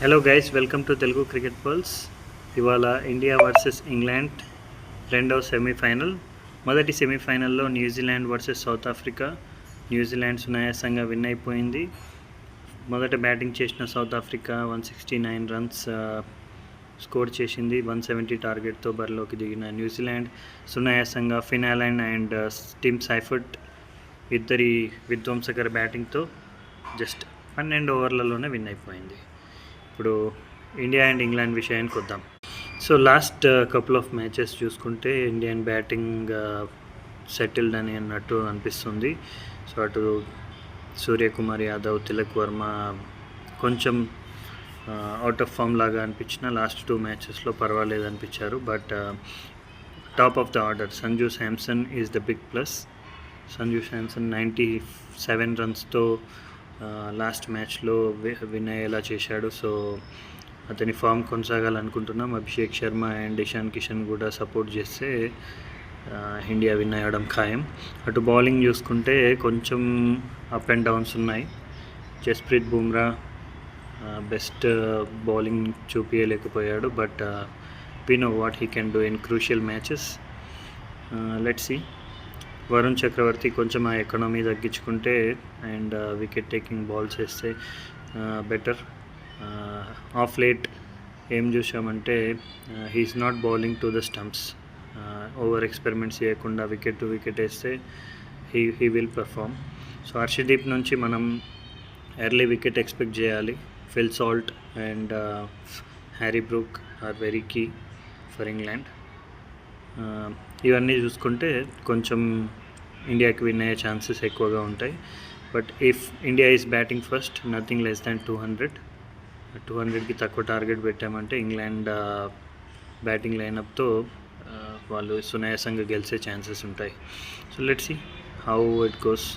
Hello guys, welcome to Telugu cricket pulse. ఇవాళ India versus England రెండవ semifinal. మొదటి సెమీఫైనల్లో New Zealand versus South Africa. New Zealand సునాయాసంగా విన్ అయిపోయింది. మొదట బ్యాటింగ్ చేసిన సౌత్ ఆఫ్రికా 169 రన్స్ స్కోర్ చేసింది. 170 టార్గెట్తో బరిలోకి దిగిన న్యూజిలాండ్ సునాయాసంగా ఫినాలైన్ అండ్ టిమ్ సైఫర్ట్ ఇద్దరి విధ్వంసకర బ్యాటింగ్తో జస్ట్ 12 ఓవర్లలోనే విన్ అయిపోయింది. ఇప్పుడు ఇండియా అండ్ ఇంగ్లాండ్ విషయానికి వద్దాం. So last couple of matches చూసుకుంటే ఇండియన్ బ్యాటింగ్ సెటిల్డ్ అని అన్నట్టు అనిపిస్తుంది. సో అటు సూర్యకుమార్ యాదవ్, తిలక్ వర్మ కొంచెం అవుట్ ఆఫ్ ఫామ్ లాగా అనిపించిన లాస్ట్ 2 మ్యాచెస్లో పర్వాలేదు అనిపించారు. But top of the order Sanju Samson is the big plus. Sanju Samson 97 రన్స్తో లాస్ట్ మ్యాచ్లో విన్ అయ్యేలా చేశాడు. సో అతని ఫామ్ కొనసాగాలనుకుంటున్నాం. అభిషేక్ శర్మ అండ్ ఇషాన్ కిషన్ కూడా సపోర్ట్ చేస్తే ఇండియా విన్ అయ్యడం ఖాయం. అటు బౌలింగ్ చూసుకుంటే కొంచెం అప్ అండ్ డౌన్స్ ఉన్నాయి. జస్ప్రీత్ బుమ్రా బెస్ట్ బౌలింగ్ చూపించలేకపోయాడు. But we know what he can do in crucial matches. Let's see. Varun Chakravarthy కొంచెం ఆ ఎకానమీ తగ్గించుకుంటే అండ్ వికెట్ టేకింగ్ బాల్స్ వేస్తే బెటర్. ఆఫ్ లేట్ ఏం చూసామంటే he is not bowling to the stumps. Over experiments చేయకుండా wicket to wicket వేస్తే he will perform. So Harshdeep నుంచి మనం ఎర్లీ వికెట్ ఎక్స్పెక్ట్ చేయాలి. Phil Salt and Harry Brook are very key for England. ఇవన్నీ చూసుకుంటే కొంచెం ఇండియాకి విన్ అయ్యే ఛాన్సెస్ ఎక్కువగా ఉంటాయి. But if India is batting first, nothing less than 200కి తక్కువ టార్గెట్ పెట్టామంటే ఇంగ్లాండ్ బ్యాటింగ్ లైనప్తో వాళ్ళు సునాయాసంగా గెలిచే ఛాన్సెస్ ఉంటాయి. So let's see how it goes.